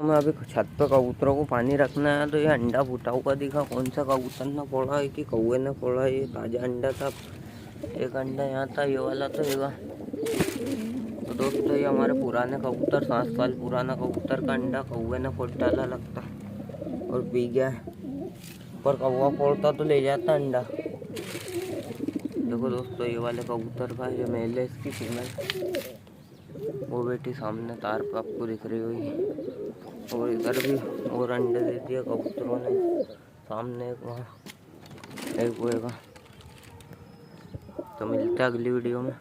मैं अभी छत पे कबूतरों को पानी रखना है तो ये अंडा फूटा हुआ दिखा। कौन सा कबूतर ने फोड़ा है कि कौवे ने फोड़ा है? ये ताजा अंडा था। एक अंडा यहाँ था, ये वाला तो येगा। तो दोस्तों ये हमारे पुराने कबूतर, 7 साल पुराना कबूतर का अंडा कौवे ने फोड़ डाला लगता और पी गया है। पर कौवा फोड़ता तो ले जाता अंडा। देखो दोस्तों ये वाले कबूतर का, ये मेल है, इसकी फीमेल वो बेटी सामने तार पे आपको दिख रही होगी। और इधर भी और अंडे दे दिए कबूतरों ने। सामने एक वहाँ एक होएगा। तो मिलता है अगली वीडियो में।